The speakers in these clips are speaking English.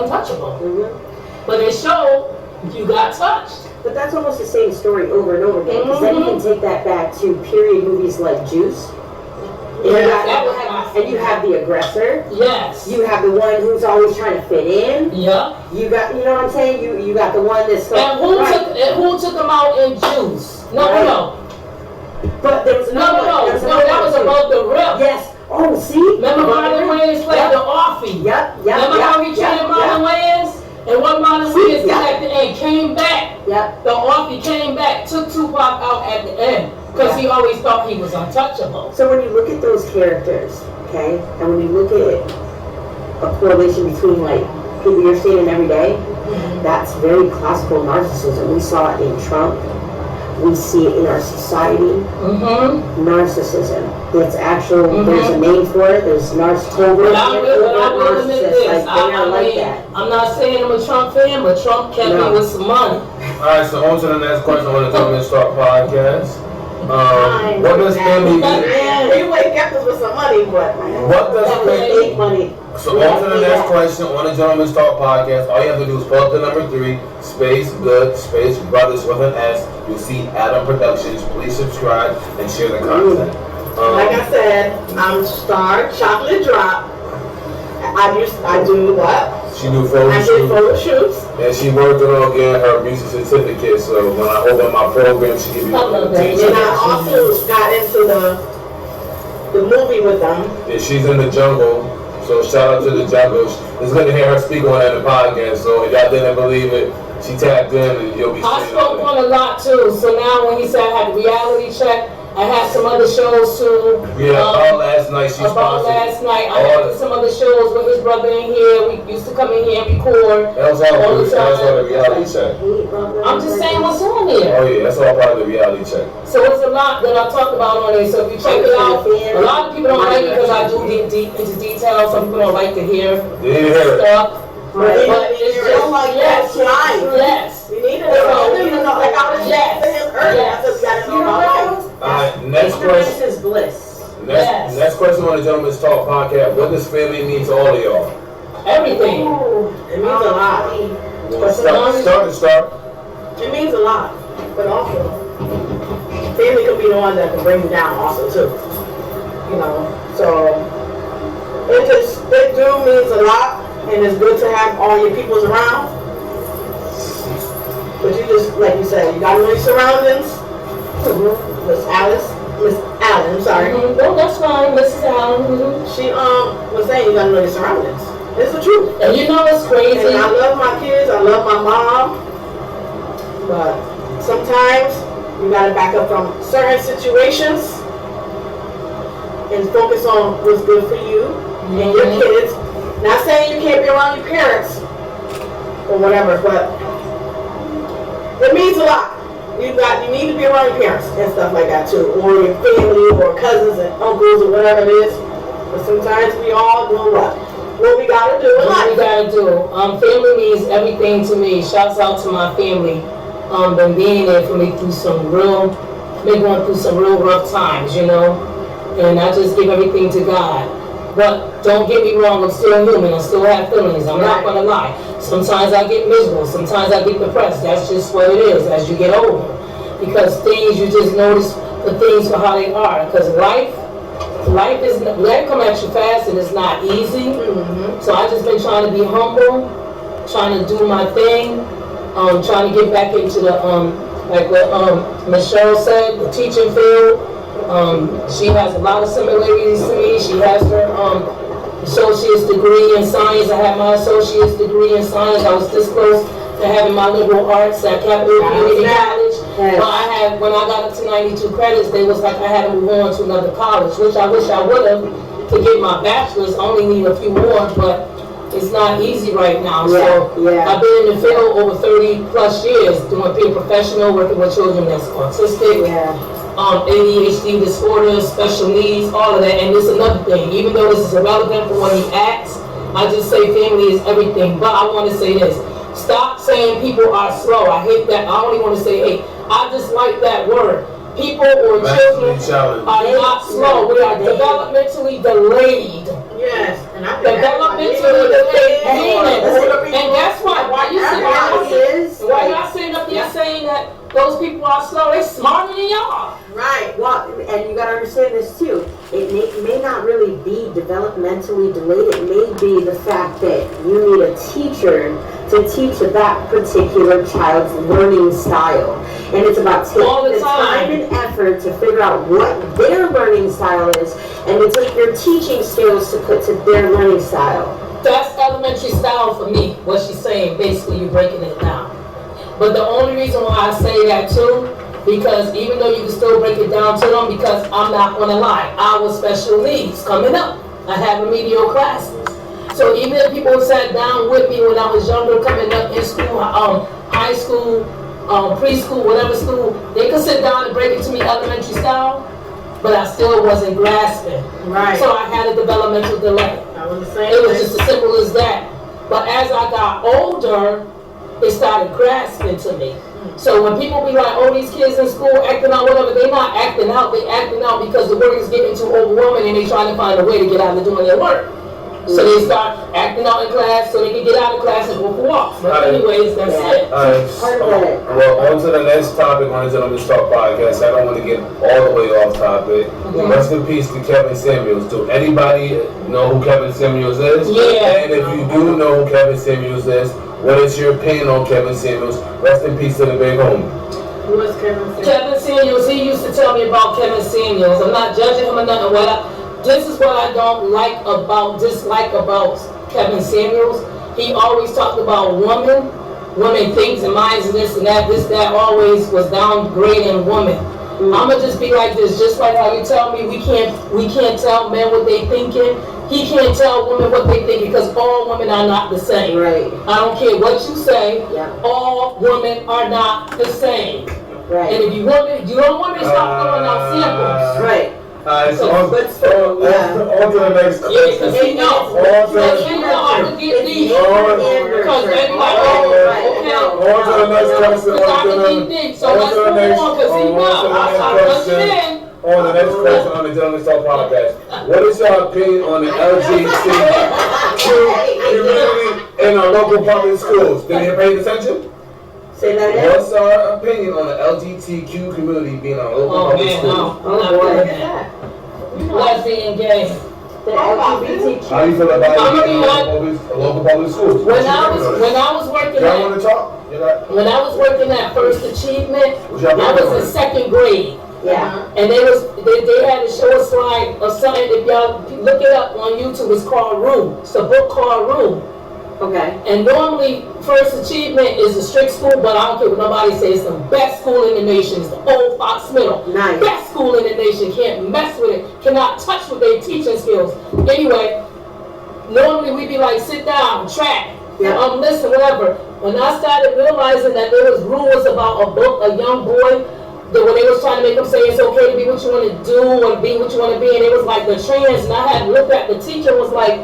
untouchable. But it showed you got touched. But that's almost the same story over and over again, because then you can take that back to period movies like Juice. And you have the aggressor. Yes. You have the one who's always trying to fit in. Yeah. You got, you know what I'm saying? You got the one that's. And who took him out in Juice? No. But there was another one. No, that was about the rip. Yes. Oh, see? Remember Marlon Wayans played the Offie? Yep. Remember how he treated Marlon Wayans? And what Marlon Wayans did at the end came back. Yep. The Offie came back, took Tupac out at the end. Because he always thought he was untouchable. So when you look at those characters, okay, and when you look at a correlation between like people you're seeing every day, that's very classical narcissism. We saw it in Trump. We see it in our society. Narcissism. It's actual. There's a name for it. There's narcissism. But I will admit this. I'm not saying I'm a Trump fan, but Trump kept me with some money. All right, so on to the next question on the Gentleman's Talk podcast. What does family mean? He wake up with some money, but what does family money? So on to the next question on the Gentleman's Talk podcast. All you have to do is pull up the number 3, space good, space brothers with an S. You'll see Adam Productions. Please subscribe and share the content. Like I said, I'm Star Chocolate Drop. I do what? She do photo shoots. I do photo shoots. And she worked on getting her music certificate. So when I open my program, she give you a teacher. And I also got into the movie with them. Yeah, she's in the jungle. So shout out to the jungle. It's good to hear her speak on that in the podcast. So if y'all didn't believe it, she tapped in and you'll be. I spoke on a lot too. So now when he said I had a reality check, I had some other shows too. Yeah, about last night she About last night, I had some other shows with his brother in here. We used to come in here and record. That was all the time. That was all the reality check. I'm just saying what's on here. Oh yeah, that's all part of the reality check. So it's a lot that I talked about on there. So if you check it out, a lot of people don't like it because I do get deep into details. Some people don't like to hear stuff. But it's just like yes. You need to know. Like I was just to him earlier. I said we got to know about life. Alright, next question. Is bliss. Next question on the Gentleman's Talk podcast. What does family mean to all of y'all? Everything. It means a lot. Start. It means a lot. But also, family can be the one that can bring you down also too. You know, so it do means a lot, and it's good to have all your peoples around. But you just, like you said, you gotta know your surroundings. Miss Allen, I'm sorry. No, that's fine, Mrs. Allen. She was saying you gotta know your surroundings. It's the truth. And you know what's crazy? And I love my kids, I love my mom, but sometimes you gotta back up from certain situations and focus on what's good for you and your kids. Not saying you can't be around your parents or whatever, but it means a lot. You need to be around your parents and stuff like that too, or your family, or cousins and uncles, or whatever it is. But sometimes we all do what we gotta do. What we gotta do. Family means everything to me. Shouts out to my family. Been being there for me through been going through some real rough times, you know. And I just give everything to God. But don't get me wrong, I'm still human. I still have feelings. I'm not gonna lie. Sometimes I get miserable. Sometimes I get depressed. That's just what it is as you get older. Because you just notice the things for how they are. Because life come at you fast and it's not easy. So I just been trying to be humble, trying to do my thing, trying to get back into the like what Michelle said, the teaching field. She has a lot of similarities to me. She has her associate's degree in science. I have my associate's degree in science. I was this close to having my liberal arts at Capital Community College. But when I got up to 92 credits, they was like I had to move on to another college, which I wish I would have to get my bachelor's. I only need a few more, but it's not easy right now. So I've been in the field over 30 plus years, doing being professional, working with children that's autistic. ADHD disorders, special needs, all of that. And this is another thing, even though this is irrelevant for when he acts, I just say family is everything. But I want to say this, stop saying people are slow. I hate that. I only want to say, hey, I just like that word. People or children are not slow. We are developmentally delayed. Yes, and I developmentally delayed. those people are slow. They smarter than y'all. Right. Well, and you gotta understand this too. It may not really be developmentally delayed. It may be the fact that you need a teacher to teach that particular child's learning style. And it's about All taking the the time time. and effort to figure out what their learning style is and to take your teaching skills to put to their learning style. That's elementary style for me, what she's saying. Basically, you're breaking it down. But the only reason why I say that too, because even though you can still break it down to them, because I'm not gonna lie, I was special needs coming up. I had remedial classes. So even if people sat down with me when I was younger, coming up in school, high school, preschool, whatever school, they could sit down and break it to me elementary style, but I still wasn't grasping. Right. So I had a developmental delay. I was the same It was way. just as simple as that. But as I got older, it started grasping to me. So when people be like, oh, these kids in school acting out, whatever, they not acting out. They acting out because the work is getting too overwhelming and they trying to find a way to get out of doing their work. So they start acting out in class so they can get out of class and go for walks. But anyways, that's it. Part of it. Well, on to the next topic on the Gentleman's Talk podcast. I don't want to get all the way off topic. Rest in peace to Kevin Samuels. Do anybody know who Kevin Samuels is? Yeah. And if you do know who Kevin Samuels is, what is your opinion on Kevin Samuels? Rest in peace to the big homie. Who was Kevin Samuels? Kevin Samuels, he used to tell me about Kevin Samuels. I'm not judging him or nothing. This is what I don't dislike about Kevin Samuels. He always talked about women things and minds and this and that, always was downgrading women. I'ma just be like this, just like how you tell me we can't tell men what they thinking. He can't tell women what they thinking because all women are not the same. Right. I don't care what you say, Yeah. all women are not the same. And Right. if you don't want me to stop throwing out samples. Right. Alright, so on to the next Yeah, because question. he knows. On to Because he know how to get deep. Because they be like, On to the next question. Because I can get deep. So let's move on, because he knows. I'll rush it in. On the next question on the Gentleman's Talk podcast. What is your opinion on the LGBTQ community in our local public schools? Did you pay attention? Say that again. What's our opinion on the LGBTQ community being in our local Oh public man, schools? no. Oh I'm boy. not doing that. Lesbian, gay. The LGBTQ. How do you feel about I'm it being in gonna be our local public schools? When I was working Y'all want to talk? when I was working at First Achievement, What's your I opinion was in second grade. Yeah. And they had to show a slide or something. If y'all look it up on YouTube, it's called Room. It's a book called Room. Okay. And normally, First Achievement is a strict school, but I don't care what nobody says. It's the best school in the nation. It's the old Fox Middle. Nice. Best school in the nation. Can't mess with it. Cannot touch with their teaching skills. Anyway, normally we be like, sit down, track, Yeah. listen, whatever. When I started realizing that there was rules about a book, a young boy, that when they was trying to make them say it's okay to be what you want to do or be what you want to be, and it was like the trans, and I had looked at the teacher was like,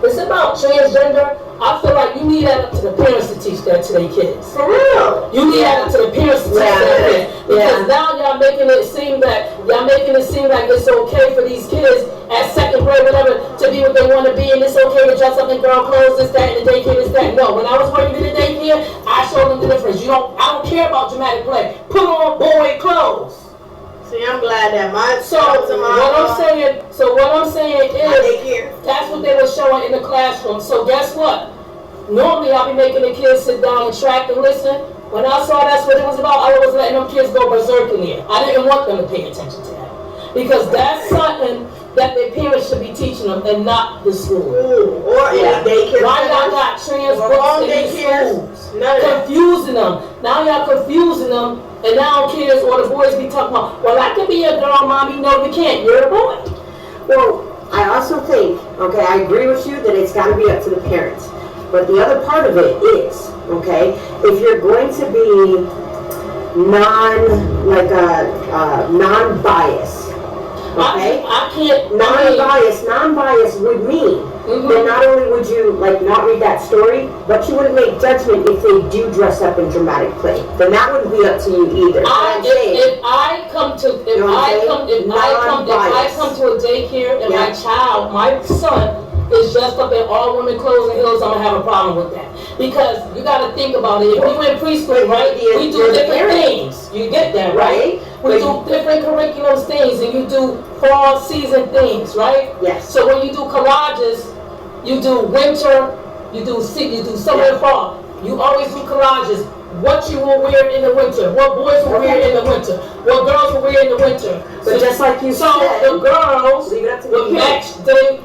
it's about transgender. I feel like you need that up to the parents to teach that to their kids. For real. You need that up to the parents to teach that kid. Because now y'all making it seem like it's okay for these kids at second grade, whatever, to be what they want to be, and it's okay to dress up in girl clothes, this, that, and the daycare, this, that. No, when I was working in the daycare, I showed them the difference. I don't care about dramatic play. Put on boy clothes. See, I'm glad that my So what I'm saying is daycare. that's what they were showing in the classroom. So guess what? Normally I'll be making the kids sit down and track and listen. When I saw that's what it was about, I was letting them kids go berserk in there. I didn't want them to pay attention to that. Because that's something that their parents should be teaching them and not the school. Ooh, or in Yeah. a daycare. Why y'all got trans Or books home in these daycares. schools? None of that. Confusing them. Now y'all confusing them, and now kids or the boys be talking about, well, I can be a girl, mommy. No, you can't. You're a boy. Well, I also think, okay, I agree with you that it's got to be up to the parents. But the other part of it is, okay, if you're going to be non-biased, okay? I can't. Non-biased would mean that not only would you not read that story, but you wouldn't make judgment if they do dress up in dramatic play. Then that wouldn't be up to you either. If I come to a daycare and Non-biased. my son is dressed up in all women clothes and heels, I'm gonna have a problem with that. Because you gotta think about it. If you in preschool, right, we do different things. You get that, right? We do different curriculum things, and you do fall season things, right? Yes. So when you do collages, you do winter, you do summer and fall. You always do collages. What you will wear in the winter, what boys will wear in the winter, what girls will wear in the winter. But just like you so said, the girls leave it up to the will kids. match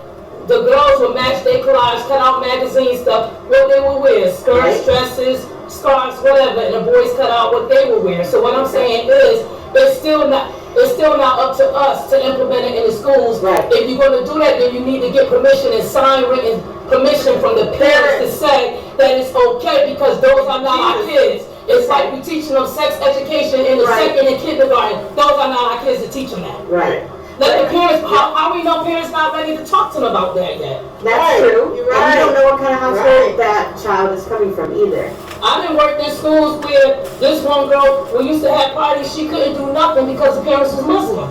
the girls will match their collage, cut out magazine stuff, what they will wear, skirts, Right. dresses, scarves, whatever, and the boys cut out what they will wear. So what I'm saying is, it's still not up to us to implement it in the schools. Right. If you're gonna do that, then you need to get permission and sign written permission from the parents to say that it's okay, because those are not our kids. It's like we teaching them sex education in the Right. second and kindergarten. Those are not our kids to teach them that. Right. Let the parents, how we know parents not ready to talk to them about that yet? That's Right. true. You're And you don't right. know what kind of household Right. that child is coming from either. I've been working in schools where this one girl, we used to have parties, she couldn't do nothing because the parents was Muslim.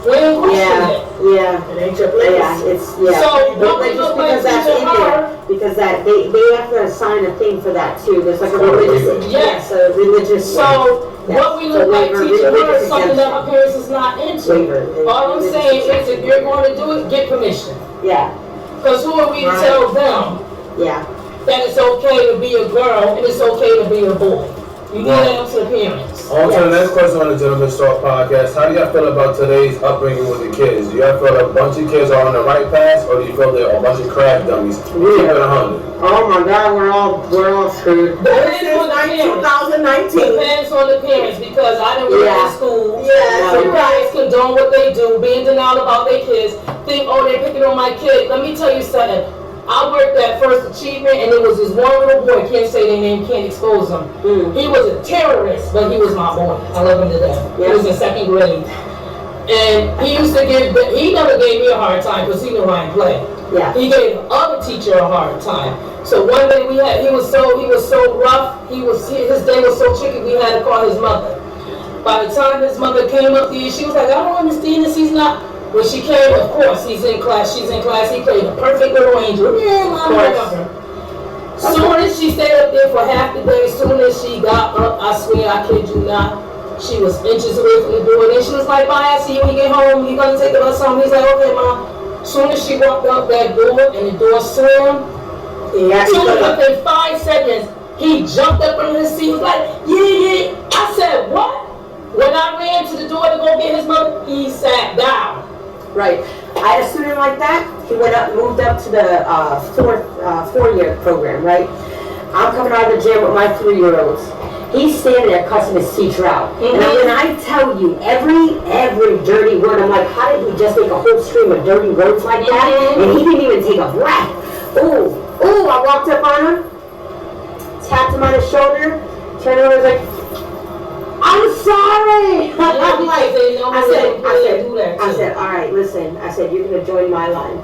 We didn't question Yeah, it. yeah, It ain't your yeah, place. it's, yeah. So But what we just look because like that's teaching in there, her, because that, they have to assign a thing for that too. There's like a religious, Yes. a religious. so what we look So like waiver, teaching her religious is something that our exemption. parents is not into. Waiver. All I'm saying is if you're going to do it, get permission. Yeah, Because who are we to Right. tell them yeah. that it's okay to be a girl and it's okay to be a boy? You need that up to the parents. On to the next question on the Gentleman's Talk podcast. How do y'all feel about today's upbringing with the kids? Do y'all feel a bunch of kids are on the right path, or do you feel they're a bunch of crab dummies? Keep it 100. Oh my God, we're all screwed. Depends Since on the parents. 2019. Depends on the parents, because I didn't work Yeah. in school. Yes, So you're parents right. condone what they do, be in denial about their kids, think, oh, they're picking on my kid. Let me tell you something. I worked at First Achievement, and there was this one little boy, can't say their name, can't expose him. He was a terrorist, but he was my boy. I love him to death. He was in 2nd grade. And he used to he never gave me a hard time because he knew I didn't play. Yeah. He gave the other teacher a hard time. So one day he was so rough, his day was so tricky, we had to call his mother. By the time his mother came up there, she was like, I don't understand this, he's not. When she came, of course, he's in class, she's in class, he played a perfect little angel. Yeah, mom, whatever. Soon as she stayed up there for half the day, soon as she got up, I swear, I kid you not, she was inches away from the door. Then she was like, bye, I'll see you when you get home, you gonna take the bus home? He's like, okay, mom. Soon as she walked out that door and the door slammed, Yeah. within 5 seconds, he jumped up from his seat, was like, yeah. I said, what? When I ran to the door to go get his mother, he sat down. Right. I had a student like that. He moved up to the four-year program, right? I'm coming out of the gym with my 3-year-olds. He's standing there cussing his teacher out. And when I tell you every dirty word, I'm like, how did he just make a whole stream of dirty words like that? And he didn't even take a breath. Ooh, I walked up on him, tapped him on his shoulder, turned over and was like, I'm sorry. I'm like, I said, all right, listen. I said, you're going to join my line.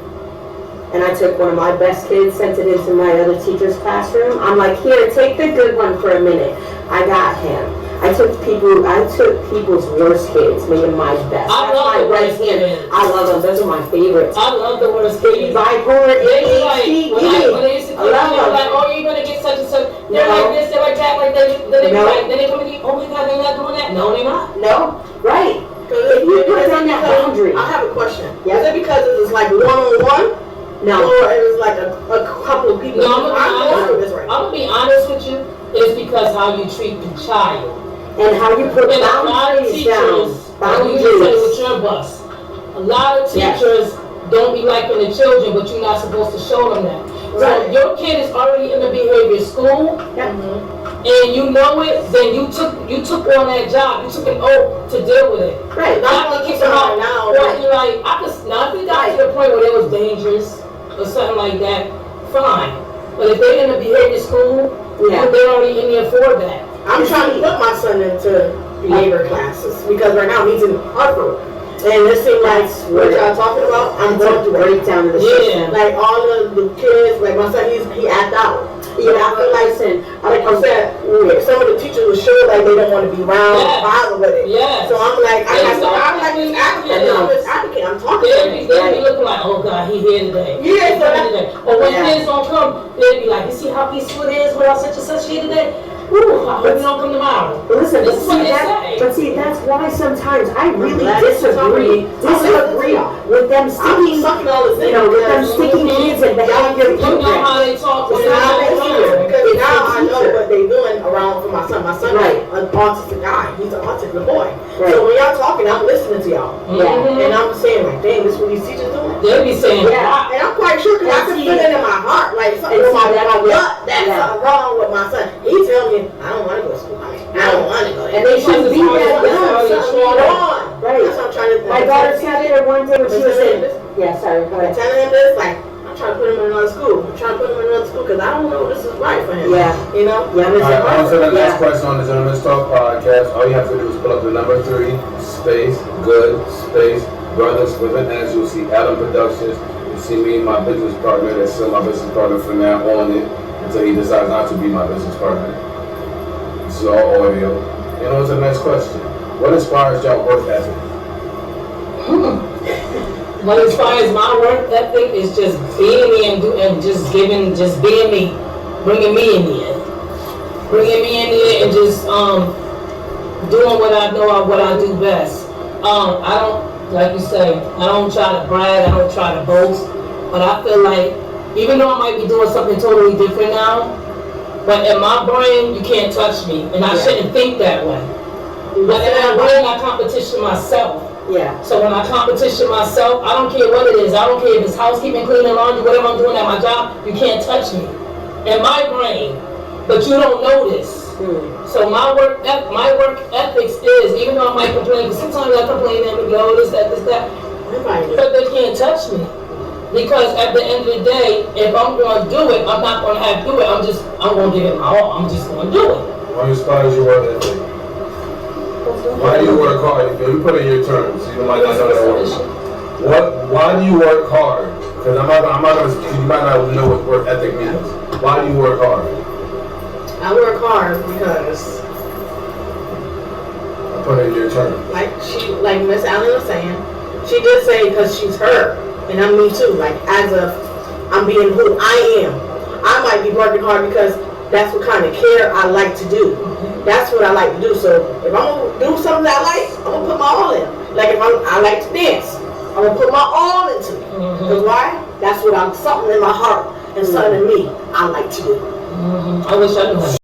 And I took one of my best kids, sent it into my other teacher's classroom. I'm like, here, take the good one for a minute. I got him. I took people's worst kids, made them my best. I love the worst kids. I love them. Those are my favorites. I love the worst kids. Bipolar, They be like, ADHD, when they used to come in, they were like, oh, you're gonna get such and such. They're No. like this, they're like that, like that. Then they be No. like, then they come in, oh my God, they're not doing that. No, they're not. No, right. If you put on that boundary. I have a question. Yeah. Is it because it was like one-on-one? No. Or it was like a couple of people? No, I'm going through this right now. I'm gonna be honest with you. It's because how you treat the child. And how you put And a lot of boundaries down. teachers, and you just said it with Boundaries. your bus. A lot of Yes. teachers don't be liking the children, but you're not supposed to show them that. So Right. if your kid is already in the behavior school, Yeah. and you know it, then you took on that job. You took an oath to deal with it. Right. Not to kick them out. Now, Right. Like now if it got to the point where it was dangerous or something like that, fine. But if they're in the behavior school, Yeah. they're already in there for that. I'm trying to put my son into behavior classes because right now he's in Hartford. And this seems like what y'all talking about, I'm going through it. breakdown of the Yeah. system. Like all of the kids, like my son, he act out. Yeah, I feel like, like you said, some of the teachers will show like they don't want to be around, Yes. bother with it. Yes. So I'm like, I'm Exactly. this advocate, I'm talking to They them. be looking like, oh God, he here today. Yeah, He so here today. Or when Yeah. kids don't come, they be like, you see how peaceful it is without such and such here today? Ooh, I hope you don't come tomorrow. But listen, This is what they say. but see, that's why sometimes I really glad you told me. disagree with them I'm sticking, sucking all this in. you know, with them sticking kids in behavior You know programs. how they talk when It's they're not not a teacher. around. Because It's now the I know teacher. what they're doing around for my son. My son Right. is an autistic guy. He's an autistic boy. Right. So when y'all talking, I'm listening to y'all. Yeah. And I'm saying like, dang, this is what these teachers doing. They be saying, Yeah. And I'm quite sure because I And can see- feel it in my heart, like something and in my see that- gut that's yeah. something wrong with my son. He tell me, I don't want to go to school. I don't want to go. And they shouldn't be that young. Something wrong. Right. That's what I'm trying to. My daughter sat there one day when she was saying, yeah, sorry, go I'm ahead. telling him this, like, I'm trying to put him in another school. I'm trying to put him in another school because I don't know if this is right for him. Yeah. You know? Yeah, All right, on to the next yeah. question on the Gentleman's Talk podcast. All you have to do is pull up the number 3, space, good, space, brothers with an S. You'll see Adam Productions. You see me and my business partner that's still my business partner from now on it until he decides not to be my business partner. This is all audio. And on to the next question. What inspires y'all work ethic? what inspires my work ethic is just being me and just being me, bringing me in there, and just doing what I know what I do best. I don't, like you say, I don't try to brag, I don't try to boast, but I feel like even though I might be doing something totally different now, but in my brain you can't touch me, and I shouldn't think that way. But in my brain I competition myself. Yeah. So when I competition myself, I don't care what it is. I don't care if it's housekeeping, cleaning, laundry, whatever I'm doing at my job, you can't touch me. In my brain. But you don't know this. So my work ethics is, even though I might complain, because sometimes I complain and go, this, that, but they can't touch me. Because at the end of the day, if I'm going to do it, I'm not going to have to do it. I'm going to give it my all. I'm just going to do it. What inspires your work ethic? Why do you work hard? If you put in your terms, you might not know that word. Why do you work hard? Because I'm not gonna. You might not know what work ethic means. Why do you work hard? I work hard because, I put in your terms. like Miss Allen was saying, she did say because she's her, and I'm me too. Like I'm being who I am. I might be working hard because that's what kind of care I like to do. That's what I like to do. So if I'm gonna do something that I like, I'm gonna put my all in. Like if I like to dance, I'm gonna put my all into it. Because why? That's what something in my heart and something in me I like to do. I wish I knew how to